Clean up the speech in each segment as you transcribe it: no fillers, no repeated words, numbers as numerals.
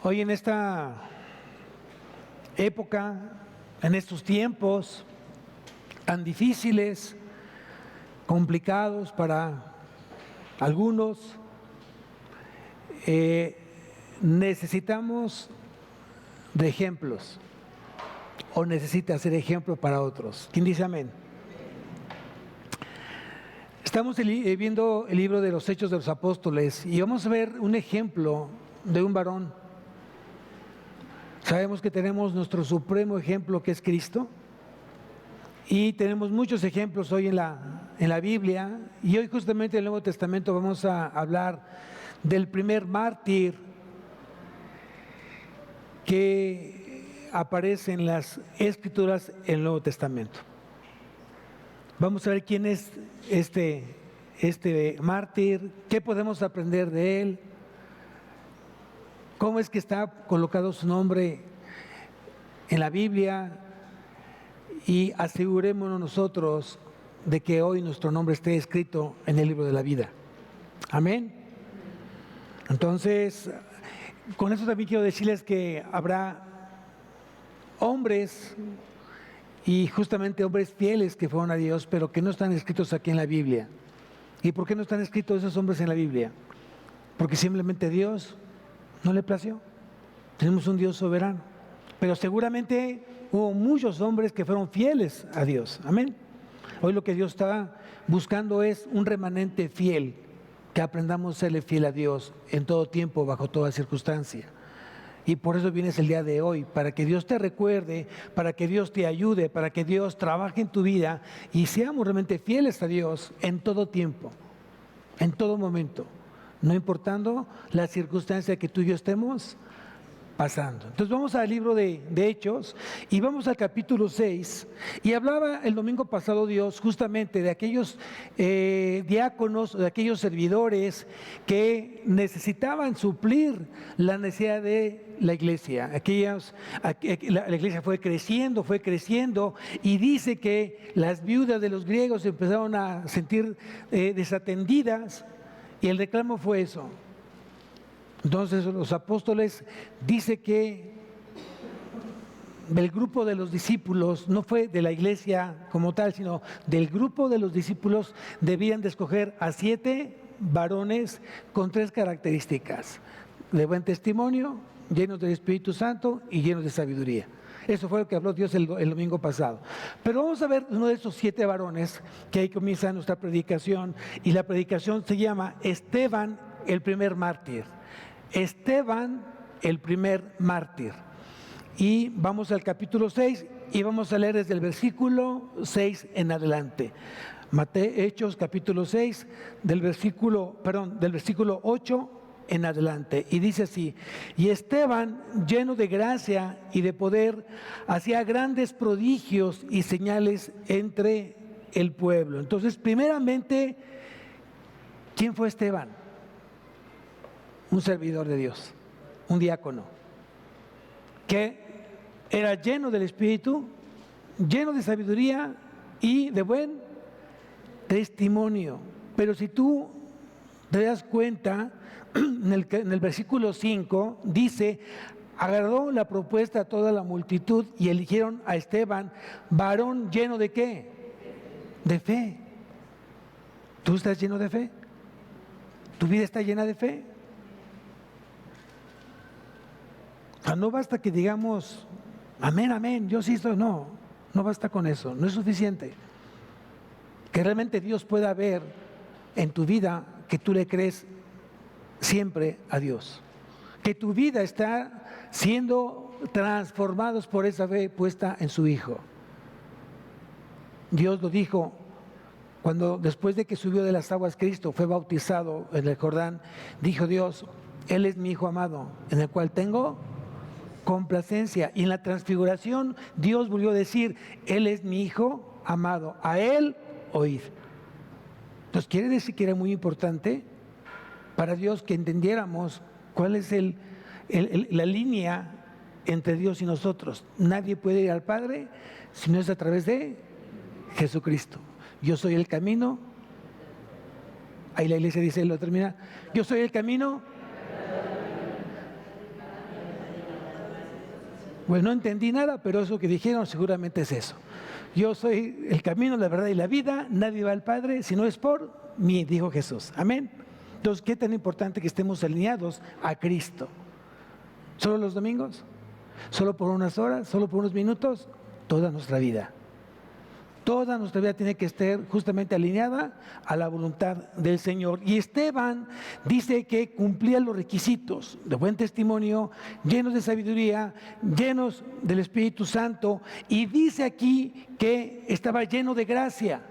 Hoy en esta época, en estos tiempos tan difíciles, complicados para algunos, necesitamos de ejemplos, o necesita ser ejemplo para otros. ¿Quién dice amén? Estamos viendo el libro de los Hechos de los Apóstoles y vamos a ver un ejemplo de un varón. Sabemos que tenemos nuestro supremo ejemplo, que es Cristo, y tenemos muchos ejemplos hoy en la Biblia, y hoy justamente en el Nuevo Testamento vamos a hablar del primer mártir que aparece en las Escrituras del Nuevo Testamento. Vamos a ver quién es este mártir, qué podemos aprender de él, cómo es que está colocado su nombre en la Biblia, y asegurémonos nosotros de que hoy nuestro nombre esté escrito en el libro de la vida. Amén. Entonces, con eso también quiero decirles que habrá hombres, y justamente hombres fieles que fueron a Dios, pero que no están escritos aquí en la Biblia. ¿Y por qué no están escritos esos hombres en la Biblia? Porque simplemente Dios no le plació. Tenemos un Dios soberano, pero seguramente hubo muchos hombres que fueron fieles a Dios. Amén. Hoy lo que Dios está buscando es un remanente fiel, que aprendamos a serle fiel a Dios en todo tiempo, bajo toda circunstancia. Y por eso vienes el día de hoy, para que Dios te recuerde, para que Dios te ayude, para que Dios trabaje en tu vida y seamos realmente fieles a Dios en todo tiempo, en todo momento, no importando la circunstancia que tú y yo estemos pasando. Entonces vamos al libro de Hechos y vamos al capítulo 6, y hablaba el domingo pasado Dios justamente de aquellos diáconos, de aquellos servidores que necesitaban suplir la necesidad de la iglesia. La iglesia fue creciendo, y dice que las viudas de los griegos empezaron a sentir desatendidas, y el reclamo fue eso. Entonces los apóstoles dice que del grupo de los discípulos, no fue de la iglesia como tal, sino del grupo de los discípulos, debían de escoger a 7 varones con 3 características: de buen testimonio, llenos del Espíritu Santo y llenos de sabiduría. Eso fue lo que habló Dios el domingo pasado. Pero vamos a ver uno de esos 7 varones, que ahí comienza nuestra predicación, y la predicación se llama Esteban, el primer mártir. Esteban, el primer mártir. Y vamos al capítulo 6 y vamos a leer desde el versículo 6 en adelante. Hechos capítulo 6, del versículo 8 en adelante. Y dice así: y Esteban, lleno de gracia y de poder, hacía grandes prodigios y señales entre el pueblo. Entonces, primeramente, ¿quién fue Esteban? Un servidor de Dios, un diácono, que era lleno del Espíritu, lleno de sabiduría y de buen testimonio. Pero si tú te das cuenta, en el versículo 5 dice: agradó la propuesta a toda la multitud y eligieron a Esteban, varón lleno de ¿qué? De fe. ¿Tú estás lleno de fe? ¿Tu vida está llena de fe? No basta que digamos amén, amén, yo sí estoy. No basta con eso, no es suficiente. Que realmente Dios pueda ver en tu vida que tú le crees siempre a Dios, que tu vida está siendo transformados por esa fe puesta en su Hijo. Dios lo dijo cuando, después de que subió de las aguas Cristo, fue bautizado en el Jordán. Dijo Dios: Él es mi Hijo amado, en el cual tengo complacencia. Y en la transfiguración Dios volvió a decir: Él es mi Hijo amado, a Él oíd. Entonces quiere decir que era muy importante para Dios que entendiéramos cuál es la línea entre Dios y nosotros. Nadie puede ir al Padre si no es a través de Jesucristo. Yo soy el camino. Ahí la iglesia dice, lo termina: yo soy el camino, Bueno, no entendí nada, pero eso que dijeron seguramente es eso. Yo soy el camino, la verdad y la vida. Nadie va al Padre si no es por mí, dijo Jesús. Amén. Entonces, ¿qué tan importante que estemos alineados a Cristo? ¿Solo los domingos? ¿Solo por unas horas? ¿Solo por unos minutos? Toda nuestra vida. Toda nuestra vida tiene que estar justamente alineada a la voluntad del Señor. Y Esteban dice que cumplía los requisitos de buen testimonio, llenos de sabiduría, llenos del Espíritu Santo. Y dice aquí que estaba lleno de gracia.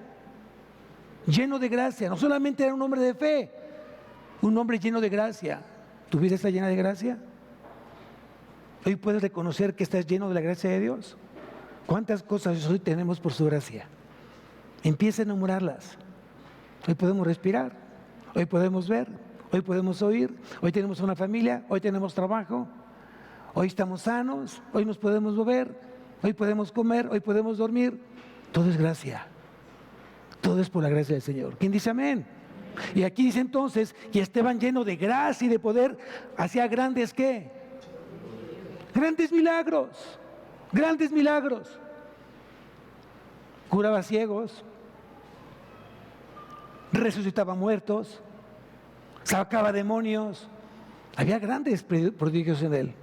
Lleno de gracia. No solamente era un hombre de fe, un hombre lleno de gracia. ¿Tu vida está llena de gracia? Hoy puedes reconocer que estás lleno de la gracia de Dios. ¿Cuántas cosas hoy tenemos por su gracia? Empieza a enumerarlas. Hoy podemos respirar, hoy podemos ver, hoy podemos oír, hoy tenemos una familia, hoy tenemos trabajo, hoy estamos sanos, hoy nos podemos mover, hoy podemos comer, hoy podemos dormir. Todo es gracia. Todo es por la gracia del Señor. ¿Quién dice amén? Y aquí dice entonces que Esteban, lleno de gracia y de poder, hacía grandes ¿qué? Grandes milagros. Grandes milagros. Curaba ciegos, resucitaba muertos, sacaba demonios. Había grandes prodigios en él.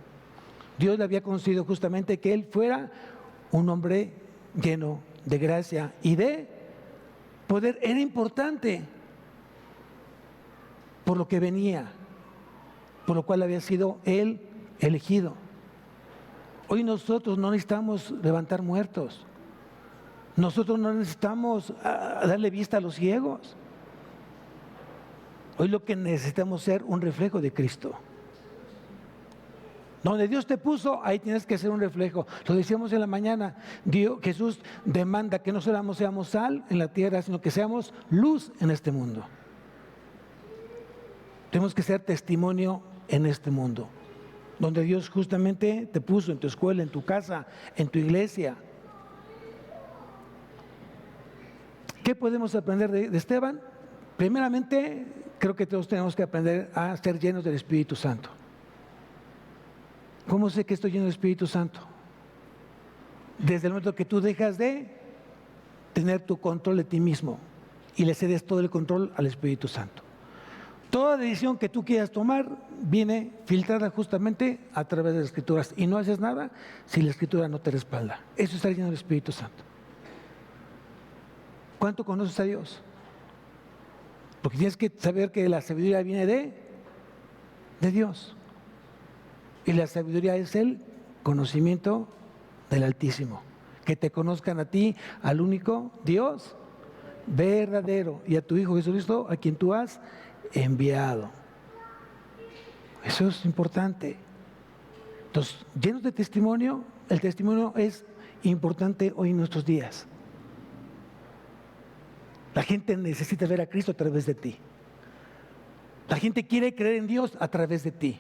Dios le había concedido justamente que él fuera un hombre lleno de gracia y de poder. Era importante por lo que venía, por lo cual había sido él elegido. Hoy nosotros no necesitamos levantar muertos. Nosotros no necesitamos darle vista a los ciegos. Hoy lo que necesitamos es ser un reflejo de Cristo. Donde Dios te puso, ahí tienes que ser un reflejo. Lo decíamos en la mañana, Jesús demanda que no solo seamos sal en la tierra, sino que seamos luz en este mundo. Tenemos que ser testimonio en este mundo, donde Dios justamente te puso, en tu escuela, en tu casa, en tu iglesia. ¿Qué podemos aprender de Esteban? Primeramente, creo que todos tenemos que aprender a ser llenos del Espíritu Santo. ¿Cómo sé que estoy lleno del Espíritu Santo? Desde el momento que tú dejas de tener tu control de ti mismo y le cedes todo el control al Espíritu Santo. Toda decisión que tú quieras tomar viene filtrada justamente a través de las Escrituras, y no haces nada si la Escritura no te respalda. Eso es estar lleno del Espíritu Santo. ¿Cuánto conoces a Dios? Porque tienes que saber que la sabiduría viene de Dios. Y la sabiduría es el conocimiento del Altísimo. Que te conozcan a ti, al único Dios verdadero, y a tu Hijo Jesucristo, a quien tú has enviado. Eso es importante. Entonces, llenos de testimonio, el testimonio es importante hoy en nuestros días. La gente necesita ver a Cristo a través de ti. La gente quiere creer en Dios a través de ti.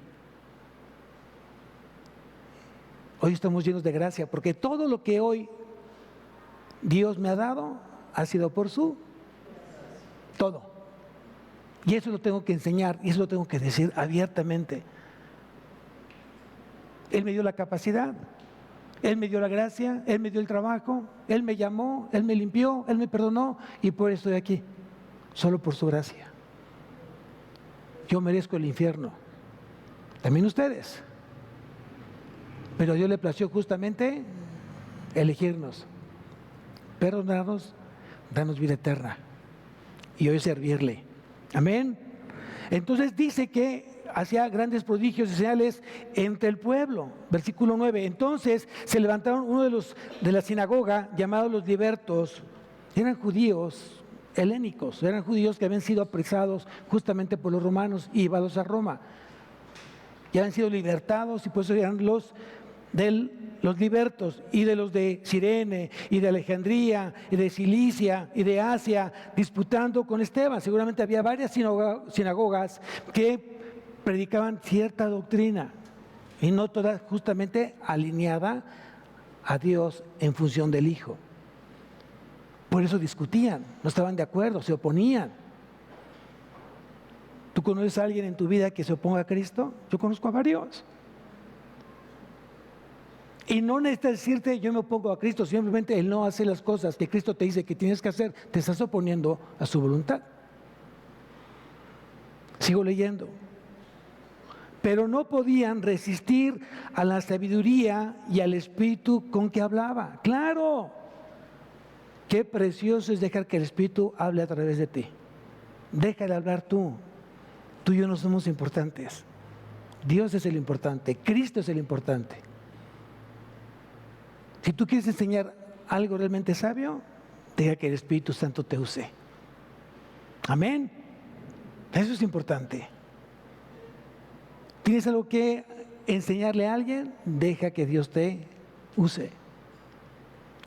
Hoy estamos llenos de gracia, porque todo lo que hoy Dios me ha dado ha sido por su todo. Y eso lo tengo que enseñar, y eso lo tengo que decir abiertamente. Él me dio la capacidad, Él me dio la gracia, Él me dio el trabajo, Él me llamó, Él me limpió, Él me perdonó, y por eso estoy aquí, solo por su gracia. Yo merezco el infierno, también ustedes, pero a Dios le plació justamente elegirnos, perdonarnos, darnos vida eterna y hoy servirle. Amén. Entonces dice que hacía grandes prodigios y señales entre el pueblo. Versículo 9. Entonces se levantaron uno de la sinagoga, llamados los libertos. Eran judíos helénicos, eran judíos que habían sido apresados justamente por los romanos y llevados a Roma. Y habían sido libertados, y por eso eran los libertos, y de los de Cirene y de Alejandría y de Cilicia y de Asia, disputando con Esteban. Seguramente había varias sinagogas que predicaban cierta doctrina, y no toda justamente alineada a Dios en función del Hijo. Por eso discutían, no estaban de acuerdo, se oponían. ¿Tú conoces a alguien en tu vida que se oponga a Cristo? Yo conozco a varios. Y no necesitas decirte, yo me opongo a Cristo, simplemente Él no hace las cosas que Cristo te dice que tienes que hacer, te estás oponiendo a su voluntad. Sigo leyendo. Pero no podían resistir a la sabiduría y al espíritu con que hablaba. ¡Claro! Qué precioso es dejar que el espíritu hable a través de ti. Deja de hablar tú. Tú y yo no somos importantes. Dios es el importante, Cristo es el importante. Si tú quieres enseñar algo realmente sabio, deja que el Espíritu Santo te use. Amén. Eso es importante. ¿Tienes algo que enseñarle a alguien? Deja que Dios te use.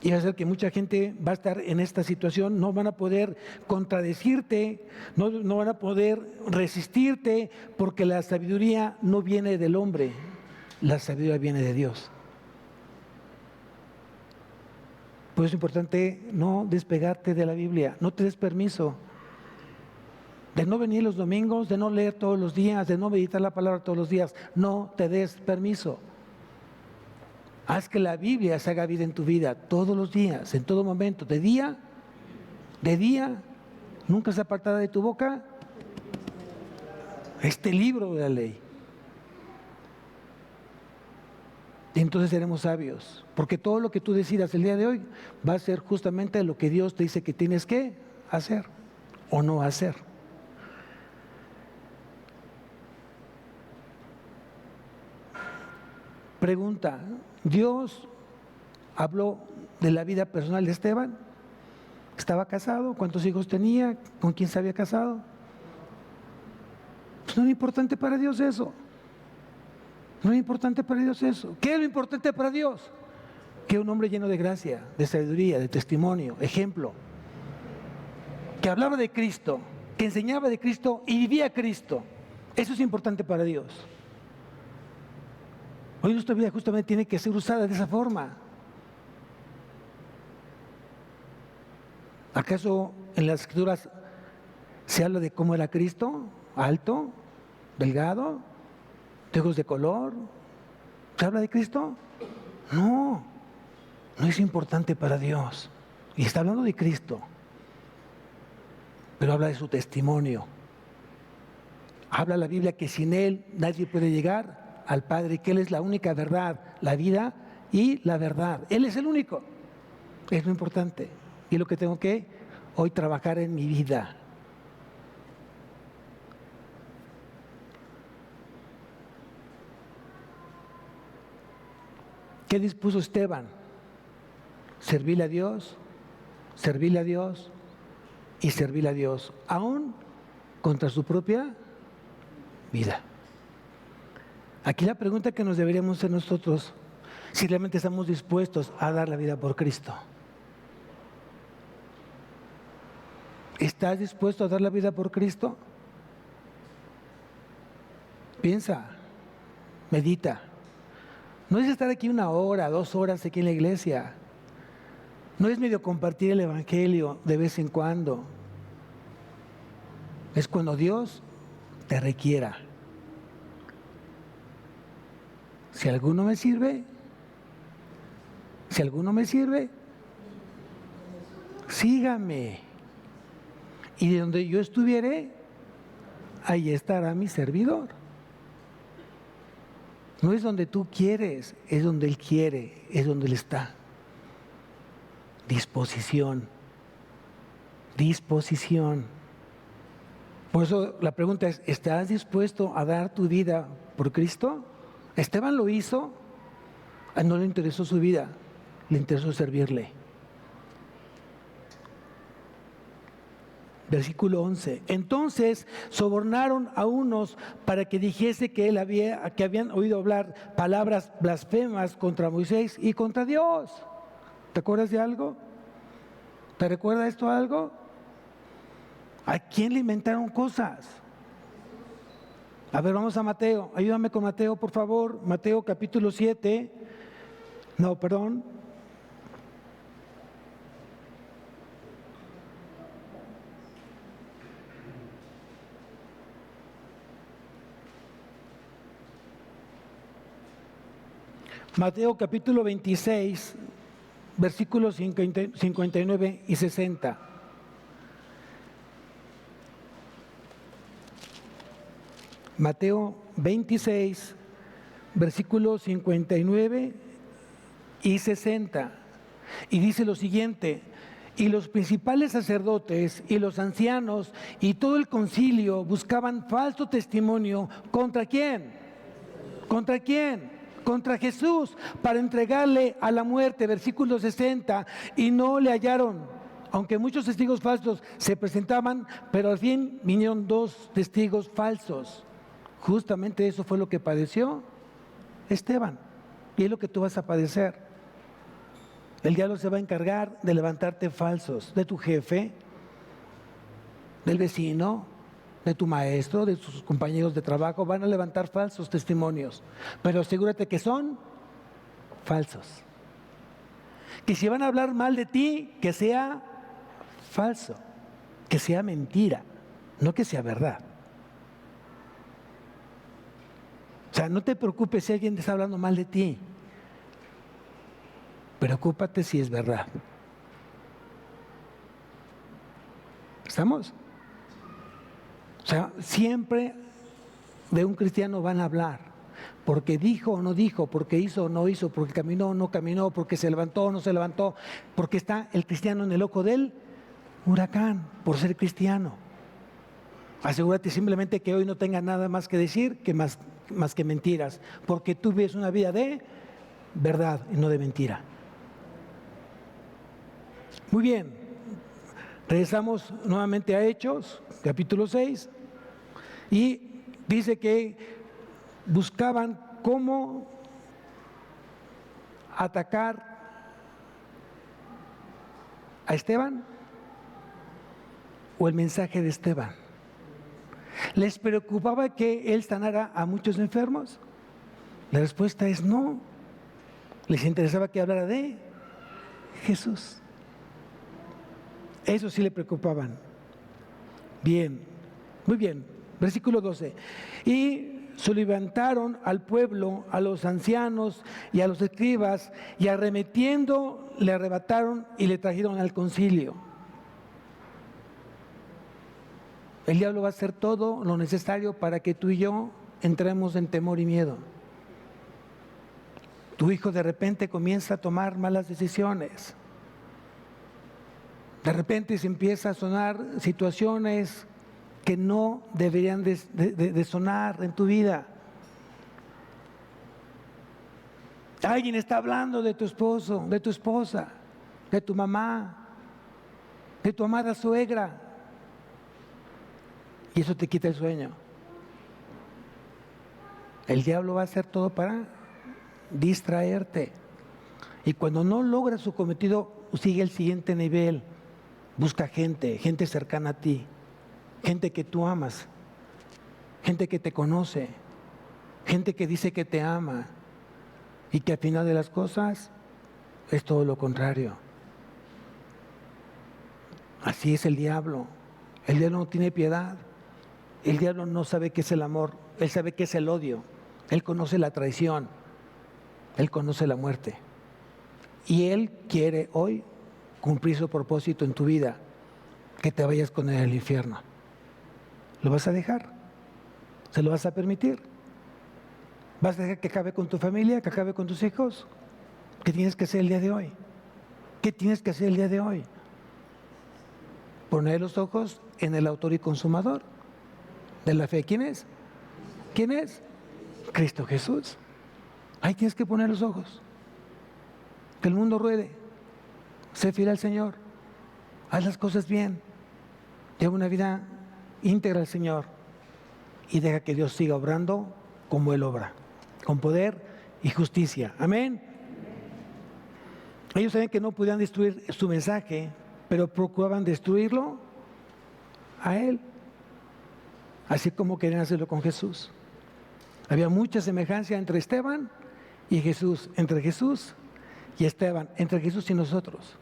Y va a ser que mucha gente va a estar en esta situación, no van a poder contradecirte, no van a poder resistirte, porque la sabiduría no viene del hombre, la sabiduría viene de Dios. Por eso es importante no despegarte de la Biblia, no te des permiso de no venir los domingos, de no leer todos los días, de no meditar la palabra todos los días, no te des permiso. Haz que la Biblia se haga vida en tu vida todos los días, en todo momento, de día, nunca se apartará de tu boca este libro de la ley. Y entonces seremos sabios, porque todo lo que tú decidas el día de hoy va a ser justamente lo que Dios te dice que tienes que hacer o no hacer. Pregunta, ¿Dios habló de la vida personal de Esteban? ¿Estaba casado? ¿Cuántos hijos tenía? ¿Con quién se había casado? Pues no era importante para Dios eso. No era importante para Dios eso. ¿Qué es lo importante para Dios? Que un hombre lleno de gracia, de sabiduría, de testimonio, ejemplo, que hablaba de Cristo, que enseñaba de Cristo y vivía a Cristo. Eso es importante para Dios. Hoy nuestra vida justamente tiene que ser usada de esa forma. ¿Acaso en las Escrituras se habla de cómo era Cristo? Alto, delgado, de ojos de color. ¿Se habla de Cristo? No, no es importante para Dios. Y está hablando de Cristo, pero habla de su testimonio. Habla la Biblia que sin Él nadie puede llegar al Padre, que Él es la única verdad, la vida y la verdad. Él es el único. Es lo importante. Y es lo que tengo que hoy trabajar en mi vida. ¿Qué dispuso Esteban? Servirle a Dios, servirle a Dios y servirle a Dios, aún contra su propia vida. Aquí la pregunta que nos deberíamos hacer nosotros, si realmente estamos dispuestos a dar la vida por Cristo. ¿Estás dispuesto a dar la vida por Cristo? Piensa, medita. No es estar aquí 1 hora, 2 horas aquí en la iglesia. No es medio compartir el evangelio de vez en cuando. Es cuando Dios te requiera. Si alguno me sirve, sígame. Y de donde yo estuviere, ahí estará mi servidor. No es donde tú quieres, es donde Él quiere, es donde Él está. Disposición. Por eso la pregunta es, ¿estás dispuesto a dar tu vida por Cristo? Esteban lo hizo, no le interesó su vida, le interesó servirle. Versículo 11. Entonces sobornaron a unos para que dijese que habían oído hablar palabras blasfemas contra Moisés y contra Dios. ¿Te acuerdas de algo? ¿Te recuerda esto algo? ¿A quién le inventaron cosas? A ver, vamos a Mateo. Ayúdame con Mateo, por favor. Mateo capítulo 7. No, perdón. Mateo capítulo 26, versículos 59 y 60. Mateo 26, versículos 59 y 60. Y dice lo siguiente: y los principales sacerdotes y los ancianos y todo el concilio buscaban falso testimonio. ¿Contra quién? ¿Contra quién? Contra Jesús, para entregarle a la muerte. Versículo 60. Y no le hallaron, aunque muchos testigos falsos se presentaban, pero al fin vinieron 2 testigos falsos. Justamente eso fue lo que padeció Esteban, y es lo que tú vas a padecer. El diablo se va a encargar de levantarte falsos, de tu jefe, del vecino, de tu maestro, de tus compañeros de trabajo. Van a levantar falsos testimonios, pero asegúrate que son falsos. Que si van a hablar mal de ti, que sea falso, que sea mentira, no que sea verdad. O sea, no te preocupes si alguien está hablando mal de ti. Preocúpate si es verdad. ¿Estamos? O sea, siempre de un cristiano van a hablar. Porque dijo o no dijo, porque hizo o no hizo, porque caminó o no caminó, porque se levantó o no se levantó, porque está el cristiano en el ojo del huracán, por ser cristiano. Asegúrate simplemente que hoy no tenga nada más que decir que más que mentiras, porque tú vives una vida de verdad y no de mentira. Muy bien, regresamos nuevamente a Hechos, capítulo 6, y dice que buscaban cómo atacar a Esteban o el mensaje de Esteban. ¿Les preocupaba que él sanara a muchos enfermos? La respuesta es no. Les interesaba que hablara de Jesús. Eso sí le preocupaban. Bien, muy bien. Versículo 12. Y se levantaron al pueblo, a los ancianos y a los escribas, y arremetiendo le arrebataron y le trajeron al concilio. El diablo va a hacer todo lo necesario para que tú y yo entremos en temor y miedo. Tu hijo de repente comienza a tomar malas decisiones. De repente se empieza a sonar situaciones que no deberían de sonar en tu vida. Alguien está hablando de tu esposo, de tu esposa, de tu mamá, de tu amada suegra. Y eso te quita el sueño. El diablo va a hacer todo para distraerte. Y cuando no logra su cometido, sigue el siguiente nivel. Busca gente cercana a ti, gente que tú amas, gente que te conoce, gente que dice que te ama y que al final de las cosas es todo lo contrario. Así es el diablo. El diablo no tiene piedad. El diablo no sabe qué es el amor, él sabe qué es el odio, él conoce la traición, él conoce la muerte. Y él quiere hoy cumplir su propósito en tu vida, que te vayas con él al infierno. ¿Lo vas a dejar? ¿Se lo vas a permitir? ¿Vas a dejar que acabe con tu familia, que acabe con tus hijos? ¿Qué tienes que hacer el día de hoy? ¿Qué tienes que hacer el día de hoy? Poner los ojos en el autor y consumador de la fe. ¿Quién es? ¿Quién es? Cristo Jesús. Ahí tienes que poner los ojos. Que el mundo ruede. Sé fiel al Señor. Haz las cosas bien. Lleva una vida íntegra al Señor. Y deja que Dios siga obrando como Él obra. Con poder y justicia. Amén. Ellos sabían que no podían destruir su mensaje, pero procuraban destruirlo a Él. Así como querían hacerlo con Jesús. Había mucha semejanza entre Esteban y Jesús, entre Jesús y Esteban, entre Jesús y nosotros.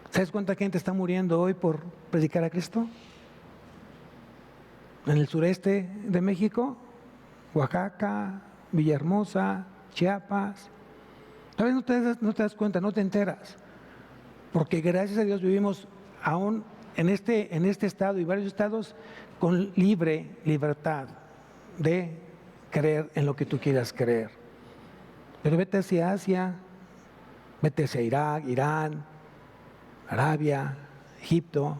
¿Sabes cuánta gente está muriendo hoy por predicar a Cristo? En el sureste de México, Oaxaca, Villahermosa, Chiapas. A veces no te das cuenta, no te enteras, porque gracias a Dios vivimos aún en este estado y varios estados con libertad de creer en lo que tú quieras creer. Pero vete hacia Asia, vete hacia Irak, Irán, Arabia, Egipto,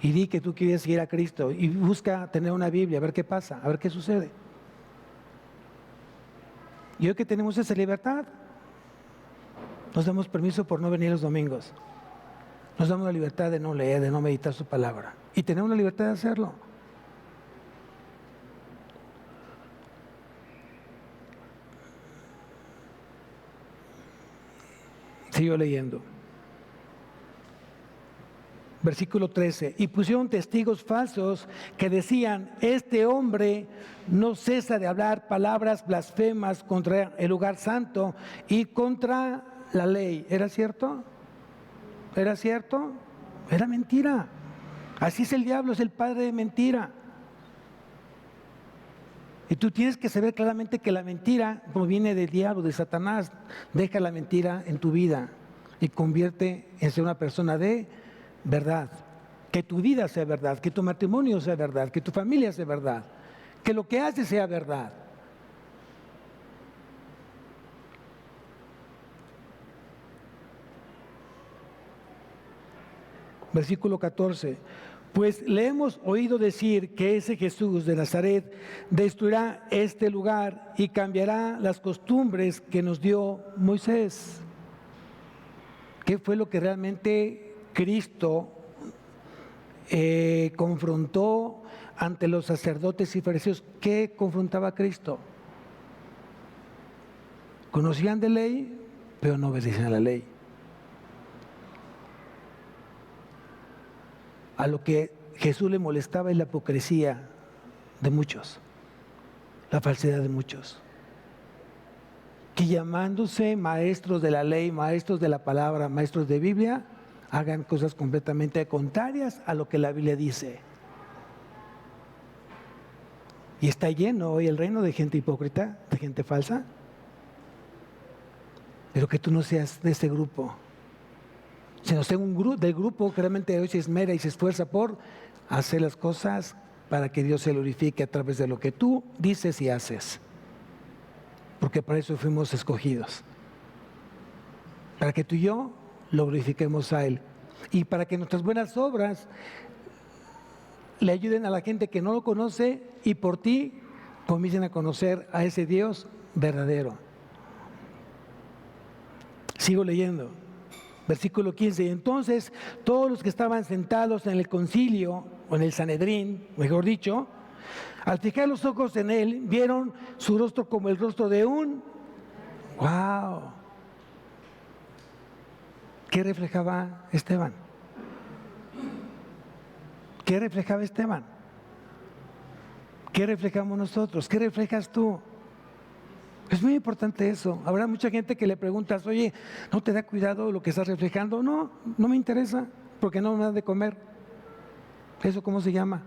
y di que tú quieres seguir a Cristo y busca tener una Biblia, a ver qué pasa, a ver qué sucede. Y hoy que tenemos esa libertad, nos damos permiso por no venir los domingos. Nos damos la libertad de no leer, de no meditar su palabra. Y tenemos la libertad de hacerlo. Sigo leyendo. Versículo 13. Y pusieron testigos falsos que decían: este hombre no cesa de hablar palabras blasfemas contra el lugar santo y contra la ley. ¿Era cierto? ¿Era cierto? Era mentira. Así es el diablo, es el padre de mentira. Y tú tienes que saber claramente que la mentira proviene del diablo, de Satanás. Deja la mentira en tu vida y convierte en ser una persona de verdad. Que tu vida sea verdad, que tu matrimonio sea verdad, que tu familia sea verdad, que lo que haces sea verdad. Versículo 14. Pues le hemos oído decir que ese Jesús de Nazaret destruirá este lugar y cambiará las costumbres que nos dio Moisés. ¿Qué fue lo que realmente Cristo confrontó ante los sacerdotes y fariseos? ¿Qué confrontaba Cristo? Conocían de ley, pero no obedecían a la ley. A lo que Jesús le molestaba es la hipocresía de muchos, la falsedad de muchos, que llamándose maestros de la ley, maestros de la palabra, maestros de Biblia, hagan cosas completamente contrarias a lo que la Biblia dice. Y está lleno hoy el reino de gente hipócrita, de gente falsa, pero que tú no seas de ese grupo. Sino sea del grupo que realmente hoy se esmera y se esfuerza por hacer las cosas para que Dios se glorifique a través de lo que tú dices y haces. Porque para eso fuimos escogidos. Para que tú y yo lo glorifiquemos a Él. Y para que nuestras buenas obras le ayuden a la gente que no lo conoce y por ti comiencen a conocer a ese Dios verdadero. Sigo leyendo. Versículo 15, y entonces todos los que estaban sentados en el concilio, o en el Sanedrín, mejor dicho, al fijar los ojos en él, vieron su rostro como el rostro de un... ¡Wow! ¿Qué reflejaba Esteban? ¿Qué reflejaba Esteban? ¿Qué reflejamos nosotros? ¿Qué reflejas tú? Es muy importante eso. Habrá mucha gente que le preguntas: oye, ¿no te da cuidado lo que estás reflejando? No, no me interesa, porque no me da de comer. ¿Eso cómo se llama?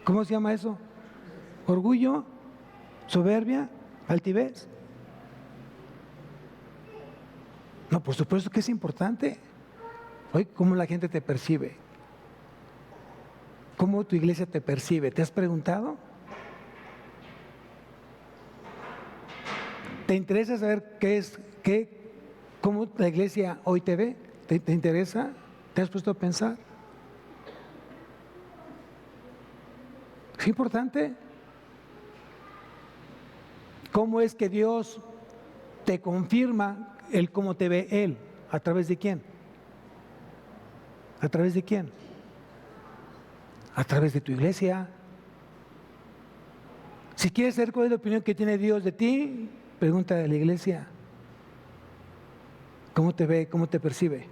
¿Cómo se llama eso? ¿Orgullo? ¿Soberbia? ¿Altivez? No, por supuesto que es importante. Oye, ¿cómo la gente te percibe? ¿Cómo tu iglesia te percibe? ¿Te has preguntado? ¿Te interesa saber cómo la iglesia hoy te ve? ¿Te interesa? ¿Te has puesto a pensar? Es importante. ¿Cómo es que Dios te confirma el cómo te ve Él? ¿A través de quién? ¿A través de quién? A través de tu iglesia. Si quieres saber cuál es la opinión que tiene Dios de ti, pregúntale a la iglesia. ¿Cómo te ve? ¿Cómo te percibe?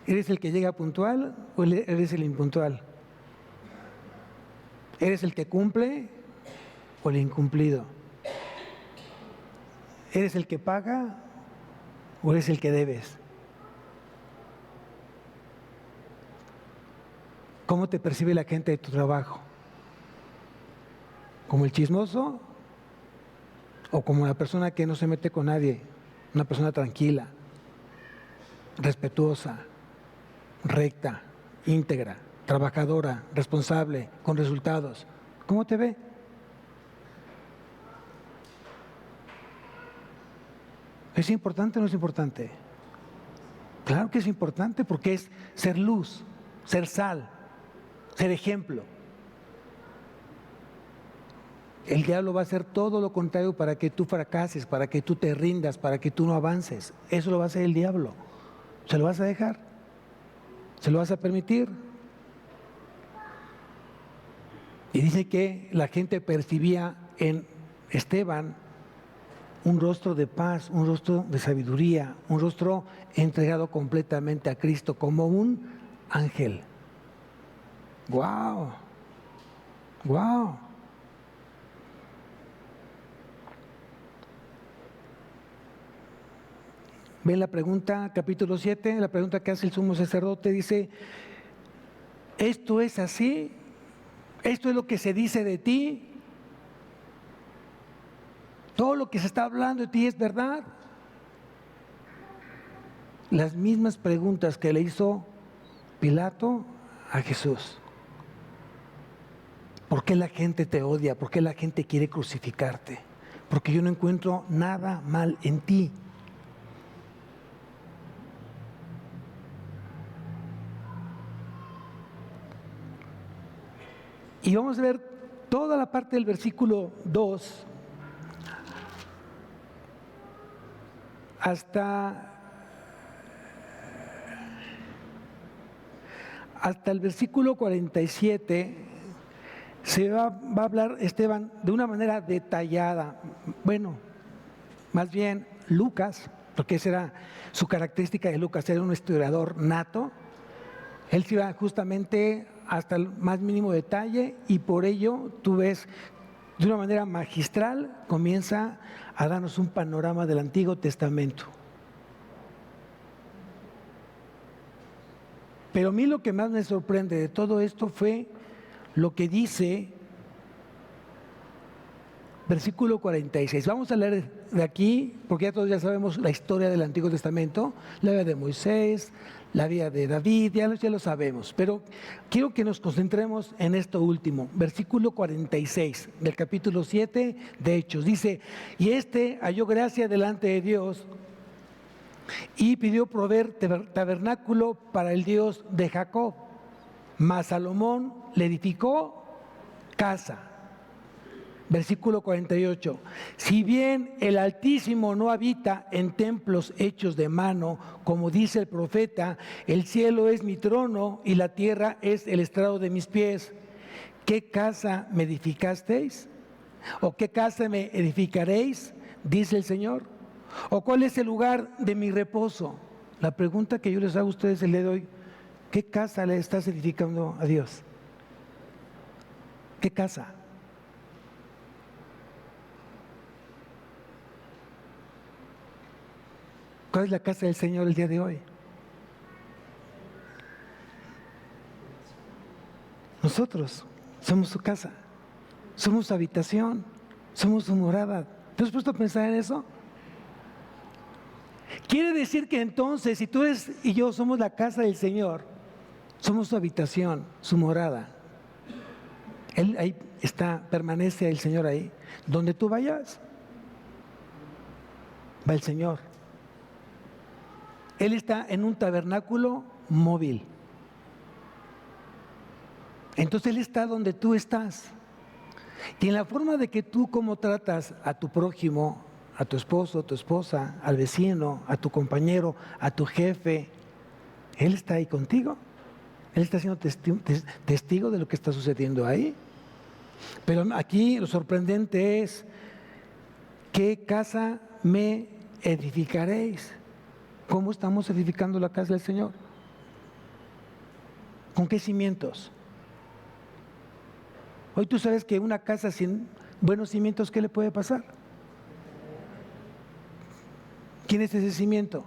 ¿Eres el que llega puntual o eres el impuntual? ¿Eres el que cumple o el incumplido? ¿Eres el que paga o eres el que debes? ¿Cómo te percibe la gente de tu trabajo? ¿Como el chismoso o como la persona que no se mete con nadie? Una persona tranquila, respetuosa, recta, íntegra, trabajadora, responsable, con resultados. ¿Cómo te ve? ¿Es importante o no es importante? Claro que es importante porque es ser luz, ser sal, ser ejemplo. El diablo va a hacer todo lo contrario para que tú fracases, para que tú te rindas, para que tú no avances. Eso lo va a hacer el diablo. ¿Se lo vas a dejar? ¿Se lo vas a permitir? Y dice que la gente percibía en Esteban un rostro de paz, un rostro de sabiduría, un rostro entregado completamente a Cristo como un ángel. ¡Wow! ¡Wow! Ven la pregunta, capítulo 7, la pregunta que hace el sumo sacerdote, dice, ¿esto es así? ¿Esto es lo que se dice de ti? ¿Todo lo que se está hablando de ti es verdad? Las mismas preguntas que le hizo Pilato a Jesús. ¿Por qué la gente te odia? ¿Por qué la gente quiere crucificarte? Porque yo no encuentro nada mal en ti. Y vamos a ver toda la parte del versículo 2 hasta el versículo 47. Se va a hablar Esteban de una manera detallada. Bueno, más bien Lucas, porque esa era su característica de Lucas, era un historiador nato. Él se iba justamente hasta el más mínimo detalle y por ello tú ves de una manera magistral comienza a darnos un panorama del Antiguo Testamento. Pero a mí lo que más me sorprende de todo esto fue lo que dice versículo 46. Vamos a leer de aquí, porque ya todos ya sabemos la historia del Antiguo Testamento, la vida de Moisés, la vida de David, ya lo sabemos. Pero quiero que nos concentremos en esto último, versículo 46 del capítulo 7 de Hechos. Dice, y halló gracia delante de Dios y pidió proveer tabernáculo para el Dios de Jacob. Mas Salomón le edificó casa. Versículo 48. Si bien el Altísimo no habita en templos hechos de mano, como dice el profeta, el cielo es mi trono y la tierra es el estrado de mis pies. ¿Qué casa me edificasteis? ¿O qué casa me edificaréis? Dice el Señor. ¿O cuál es el lugar de mi reposo? La pregunta que yo les hago a ustedes el día de hoy, ¿qué casa le estás edificando a Dios? ¿Qué casa? ¿Cuál es la casa del Señor el día de hoy? Nosotros somos su casa, somos su habitación, somos su morada. ¿Te has puesto a pensar en eso? Quiere decir que entonces, si tú eres y yo somos la casa del Señor, somos su habitación, su morada. Él ahí está, permanece el Señor ahí. Donde tú vayas, va el Señor. Él está en un tabernáculo móvil. Entonces Él está donde tú estás. Y en la forma de que tú como tratas a tu prójimo, a tu esposo, a tu esposa, al vecino, a tu compañero, a tu jefe, Él está ahí contigo. Él está siendo testigo de lo que está sucediendo ahí. Pero aquí lo sorprendente es, ¿qué casa me edificaréis? ¿Cómo estamos edificando la casa del Señor? ¿Con qué cimientos? Hoy tú sabes que una casa sin buenos cimientos, ¿qué le puede pasar? ¿Quién es ese cimiento?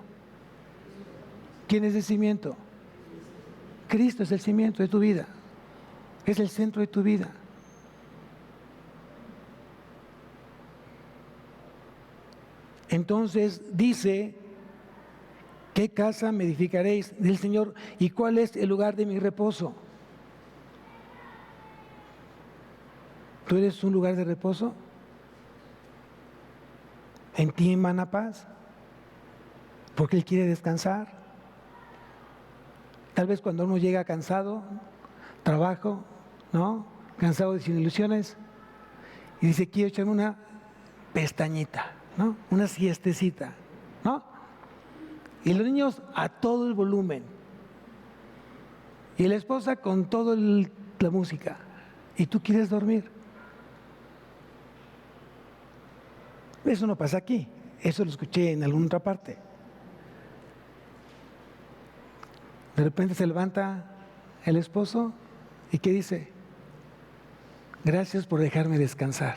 ¿Quién es ese cimiento? Cristo es el cimiento de tu vida. Es el centro de tu vida. entonces dice, ¿qué casa me edificaréis? Dice el Señor, ¿y cuál es el lugar de mi reposo? ¿Tú eres un lugar de reposo? ¿En ti emana paz? Porque Él quiere descansar. Tal vez cuando uno llega cansado, trabajo, ¿no? Cansado de sin ilusiones, y dice, quiero echarme una pestañita, ¿no? Una siestecita, ¿no? Y los niños a todo el volumen. Y la esposa con toda la música. Y tú quieres dormir. Eso no pasa aquí. Eso lo escuché en alguna otra parte. De repente se levanta el esposo y ¿qué dice? Gracias por dejarme descansar.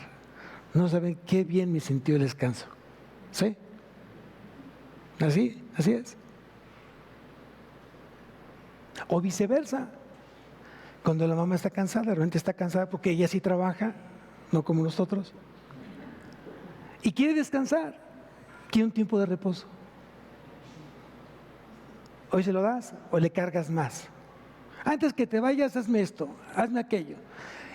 No saben qué bien me sintió el descanso. ¿Sí? Así es. O viceversa. Cuando la mamá está cansada, de repente está cansada porque ella sí trabaja, no como nosotros. Y quiere descansar, quiere un tiempo de reposo. Hoy se lo das o le cargas más. Antes que te vayas, hazme esto, hazme aquello.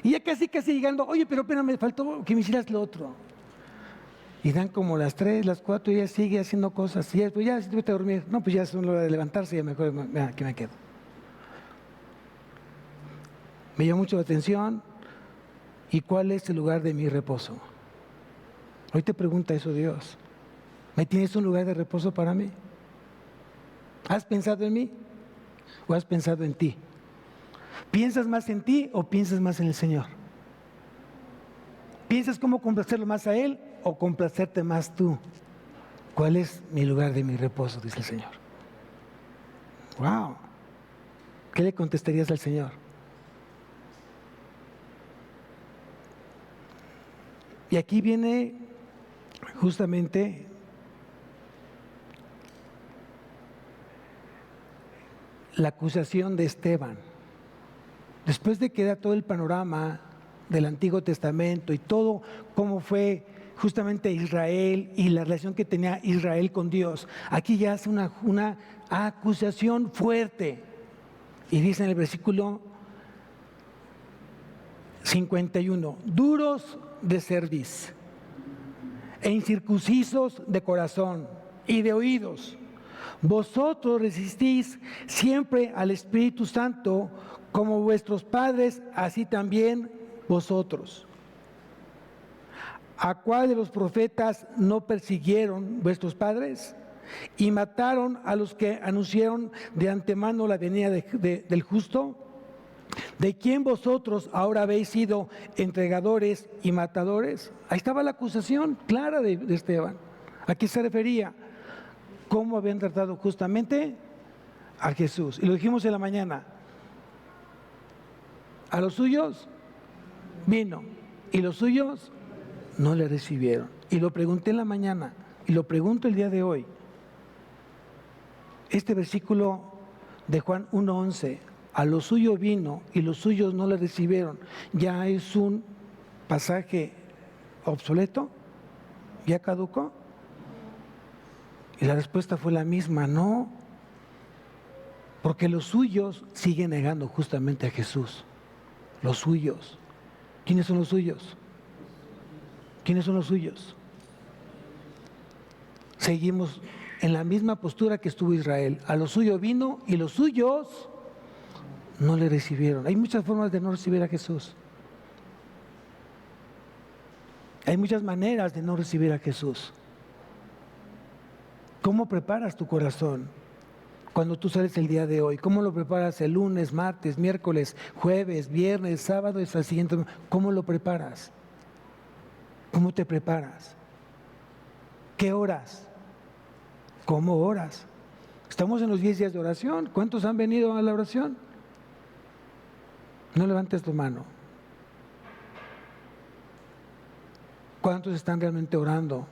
Y ya casi llegando, oye, pero espérame, me faltó que me hicieras lo otro. Y dan como las 3, las 4 y ella sigue haciendo cosas. Y después ya, vete a dormir. No, pues ya es hora de levantarse y ya mejor aquí me quedo. Me llamó mucho la atención. ¿Y cuál es el lugar de mi reposo? Hoy te pregunta eso Dios. ¿Me tienes un lugar de reposo para mí? ¿Has pensado en mí o has pensado en ti? ¿Piensas más en ti o piensas más en el Señor? ¿Piensas cómo complacerlo más a Él o complacerte más tú? ¿Cuál es mi lugar de mi reposo? Dice el Señor. ¡Wow! ¿Qué le contestarías al Señor? Y aquí viene justamente la acusación de Esteban. Después de que da todo el panorama del Antiguo Testamento y todo cómo fue justamente Israel y la relación que tenía Israel con Dios, aquí ya hace una acusación fuerte. Y dice en el versículo 51, duros de cerviz e incircuncisos de corazón y de oídos. Vosotros resistís siempre al Espíritu Santo, como vuestros padres, así también vosotros. ¿A cuál de los profetas no persiguieron vuestros padres? Y mataron a los que anunciaron de antemano la venida del justo. ¿De quién vosotros ahora habéis sido entregadores y matadores? Ahí estaba la acusación clara de Esteban. ¿A qué se refería? ¿Cómo habían tratado justamente a Jesús? Y lo dijimos en la mañana. A los suyos vino y los suyos no le recibieron. Y lo pregunté en la mañana y lo pregunto el día de hoy. Este versículo de Juan 1:11, a lo suyo vino y los suyos no le recibieron, ¿ya es un pasaje obsoleto? ¿Ya caducó? Y la respuesta fue la misma, no, porque los suyos siguen negando justamente a Jesús. Los suyos. ¿Quiénes son los suyos? ¿Quiénes son los suyos? Seguimos en la misma postura que estuvo Israel. A lo suyo vino y los suyos no le recibieron. Hay muchas formas de no recibir a Jesús. Hay muchas maneras de no recibir a Jesús. ¿Cómo preparas tu corazón cuando tú sales el día de hoy? ¿Cómo lo preparas el lunes, martes, miércoles, jueves, viernes, sábado y hasta el siguiente? ¿Cómo lo preparas? ¿Cómo te preparas? ¿Qué oras? ¿Cómo oras? Estamos en los 10 días de oración. ¿Cuántos han venido a la oración? No levantes tu mano. ¿Cuántos están realmente orando?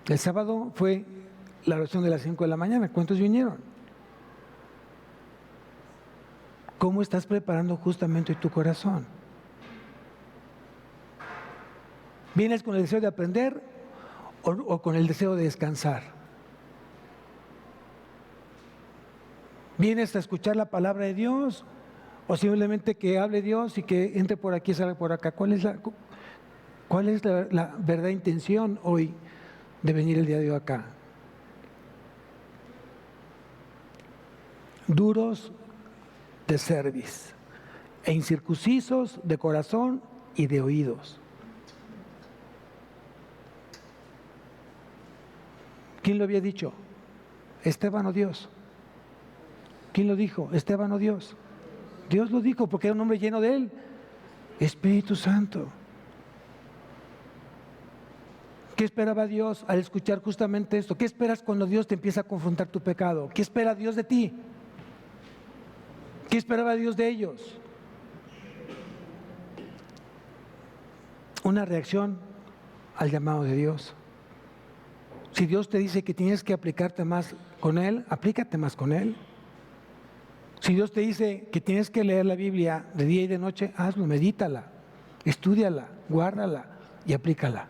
El sábado fue la oración de las 5 de la mañana. ¿Cuántos vinieron? ¿Cómo estás preparando justamente tu corazón? ¿Vienes con el deseo de aprender o con el deseo de descansar? ¿Vienes a escuchar la palabra de Dios o simplemente que hable Dios y que entre por aquí y salga por acá? ¿Cuál es la verdadera intención hoy de venir el día de hoy acá? Duros de cerviz e incircuncisos de corazón y de oídos. ¿Quién lo había dicho? Esteban o Dios. ¿Quién lo dijo? Esteban o Dios. Dios lo dijo porque era un hombre lleno de él. Espíritu Santo. ¿Qué esperaba Dios al escuchar justamente esto? ¿Qué esperas cuando Dios te empieza a confrontar tu pecado? ¿Qué espera Dios de ti? ¿Qué esperaba Dios de ellos? Una reacción al llamado de Dios. Si Dios te dice que tienes que aplicarte más con Él, aplícate más con Él. Si Dios te dice que tienes que leer la Biblia de día y de noche, hazlo, medítala, estúdiala, guárdala y aplícala.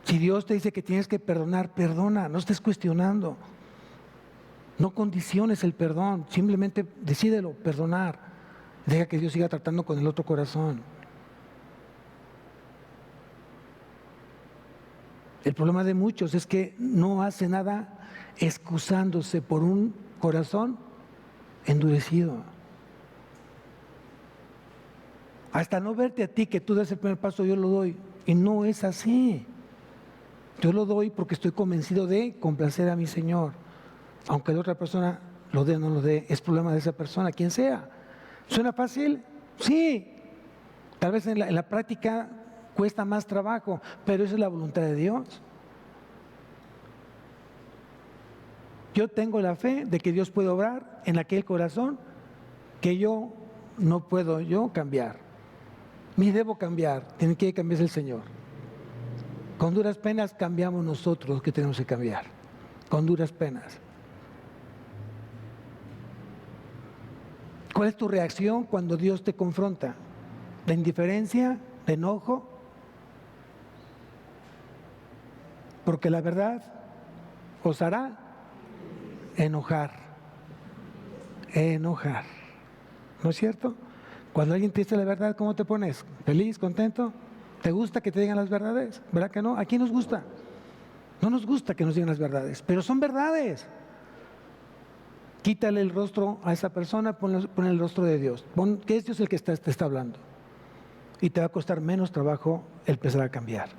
Si Dios te dice que tienes que perdonar, perdona, no estés cuestionando. No condiciones el perdón, simplemente decídelo, perdonar. Deja que Dios siga tratando con el otro corazón. El problema de muchos es que no hace nada excusándose por un corazón endurecido. Hasta no verte a ti que tú des el primer paso, yo lo doy. Y no es así. Yo lo doy porque estoy convencido de complacer a mi Señor. Aunque la otra persona lo dé o no lo dé, es problema de esa persona, quien sea. ¿Suena fácil? Sí. Tal vez en la práctica cuesta más trabajo, pero esa es la voluntad de Dios. Yo tengo la fe de que Dios puede obrar en aquel corazón que yo no puedo cambiar. Ni debo cambiar, tiene que cambiarse el Señor. Con duras penas cambiamos nosotros los que tenemos que cambiar. Con duras penas. ¿Cuál es tu reacción cuando Dios te confronta? ¿De indiferencia? ¿De enojo? Porque la verdad os hará enojar. Enojar. ¿No es cierto? Cuando alguien te dice la verdad, ¿cómo te pones? ¿Feliz? ¿Contento? ¿Te gusta que te digan las verdades? ¿Verdad que no? ¿A quién nos gusta? No nos gusta que nos digan las verdades, pero son verdades. Quítale el rostro a esa persona, pon el rostro de Dios. Pon que es Dios el que te está hablando. Y te va a costar menos trabajo el empezar a cambiar.